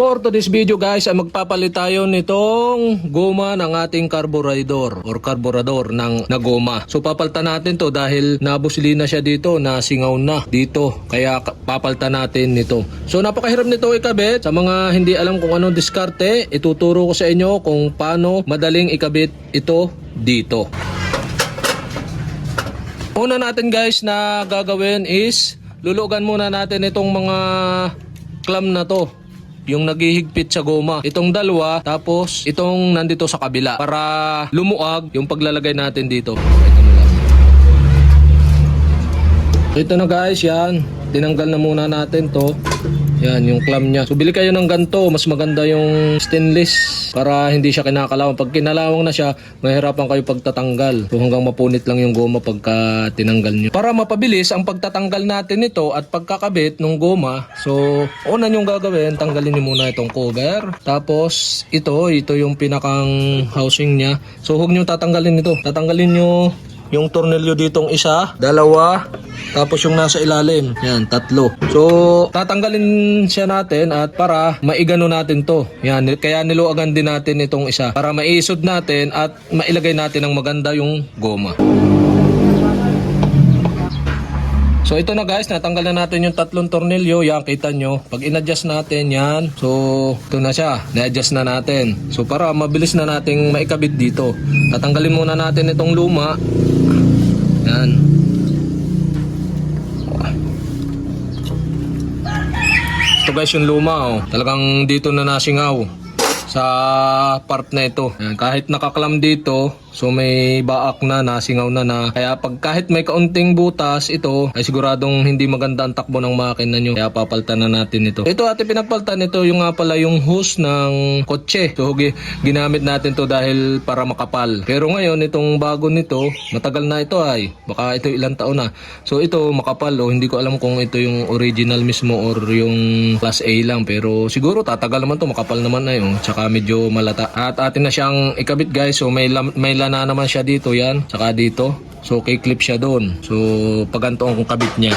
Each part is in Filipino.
For today's video guys ay magpapalit tayo nitong goma ng ating carburetor or carburador ng na goma. So papalitan natin to dahil nabusli na siya dito, nasingaw na dito. Kaya papalitan natin nito. So napakahirap nito ikabit. Sa mga hindi alam kung anong diskarte, ituturo ko sa inyo kung paano madaling ikabit ito dito. Una natin guys na gagawin is lulugan muna natin itong mga clamp na to, yung naghihigpit sa goma. Itong dalawa, tapos itong nandito sa kabila para lumuag yung paglalagay natin dito. Ito na lang. Ito na guys, yan. Tinanggal na muna natin to. Yan, yung clamp niya. So bili kayo ng ganito, mas maganda yung stainless para hindi siya kinakalawang. Pag kinalawang na siya, mahirapan kayo pagtatanggal. So hanggang mapunit lang yung goma pagka tinanggal nyo. Para mapabilis ang pagtatanggal natin ito at pagkakabit ng goma, so una nyong gagawin, tanggalin nyo muna itong cover. Tapos ito yung pinakang housing niya. So huwag nyo tatanggalin ito. Tatanggalin nyo yung tornilyo ditong isa, dalawa, tapos yung nasa ilalim. Yan, tatlo. So, tatanggalin siya natin at para maigano natin to. Yan, kaya niluagan din natin itong isa para maisod natin at mailagay natin ng maganda yung goma. So ito na guys, natanggal na natin yung tatlong tornilyo. Yan, kita nyo. Pag in-adjust natin yan, so ito na siya. Na-adjust na natin. So para mabilis na nating maikabit dito, tatanggalin muna natin itong luma. Yan. Ito guys yung luma. Oh. Talagang dito na nasingaw sa part na ito. Yan, kahit nakaklam dito, so may baak na, nasingaw na. Kaya pag kahit may kaunting butas ito, ay siguradong hindi maganda ang takbo ng makina nyo. Kaya papalitan na natin ito. Ito ating pinagpalitan, ito yung nga pala yung hose ng kotse. So ginamit natin to dahil para makapal. Pero ngayon itong bago nito, matagal na ito ay. Baka ito ilang taon na. So ito makapal. Oh. Hindi ko alam kung ito yung original mismo or yung class A lang. Pero siguro tatagal naman to, makapal naman na yun. Tsaka medyo malata. At atin na siyang ikabit guys. So may lana naman siya dito, yan. Tsaka dito. So kay-clip siya doon. So pag ganito ang kabit niya.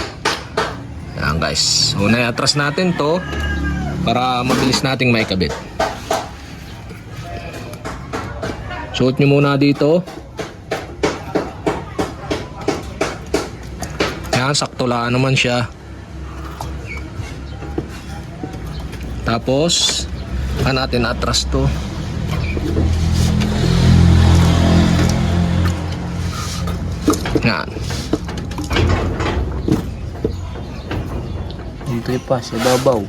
Yan guys. So na-atras natin to para mabilis nating maikabit. Suot nyo muna dito. Yan, sakto lang naman siya. Tapos natin atras to. Yan. Dito pa sa babaw.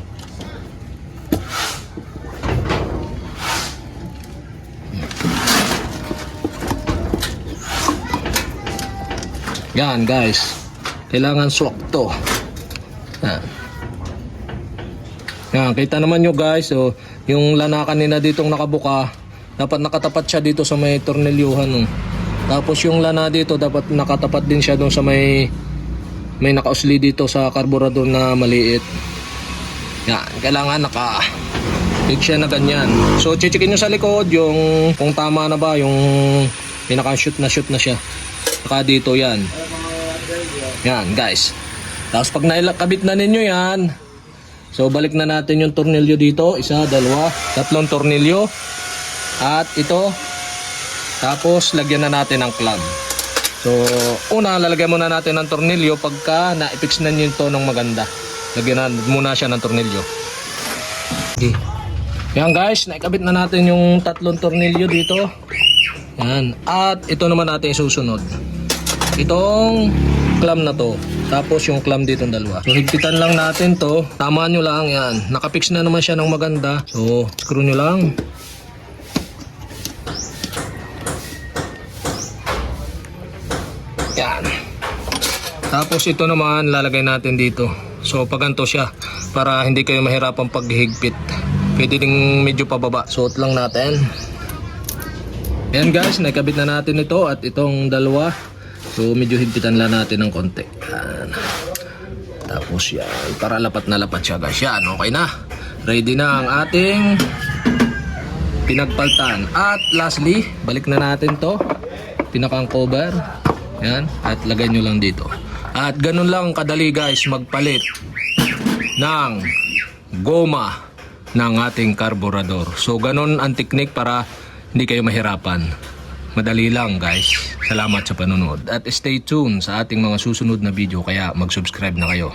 Yan guys. Kailangan swak to. Yan. Yan, kita naman nyo guys. So, yung lana kanina ditong nakabuka, dapat nakatapat siya dito sa may tornilyuhan. Oh. Tapos yung lana dito, dapat nakatapat din siya doon sa may nakausli dito sa carburetor na maliit. Yan, kailangan naka-fix siya na ganyan. So, chichikin nyo sa likod yung kung tama na ba, yung pinaka-shoot na siya. Saka dito yan. Yan, guys. Tapos pag nailakabit na ninyo yan, so balik na natin yung tornilyo dito. Isa, dalawa, tatlong tornilyo. At ito. Tapos lagyan na natin ng clamp. So una, lalagyan muna natin ng tornilyo pagka na-fix na nyo ito ng maganda. Lagyan na muna siya ng tornilyo. Okay. Yan guys, naikabit na natin yung tatlong tornilyo dito. Yan. At ito naman natin susunod. Itong clamp na to. Tapos yung clamp dito dalawa. So higpitan lang natin to. Tama nyo lang yan. Nakapix na naman siya ng maganda. So screw nyo lang. Yan. Tapos ito naman lalagay natin dito. So paganto siya. Para hindi kayo mahirapang paghigpit. Pwede ding medyo pababa. Suot lang natin. Yan guys. Nakabit na natin ito. At itong dalawa. So medyo higpitan lang natin ng konti. Yan. Tapos yan. Para lapat na lapat siya guys. Yan. Okay na. Ready na ang ating pinagpaltan. At lastly, balik na natin to. Pinakang cover. Yan. At lagay nyo lang dito. At ganun lang kadali guys magpalit ng goma ng ating karburador. So ganun ang technique para hindi kayo mahirapan. Madali lang guys. Salamat sa panonood at stay tuned sa ating mga susunod na video, kaya mag-subscribe na kayo.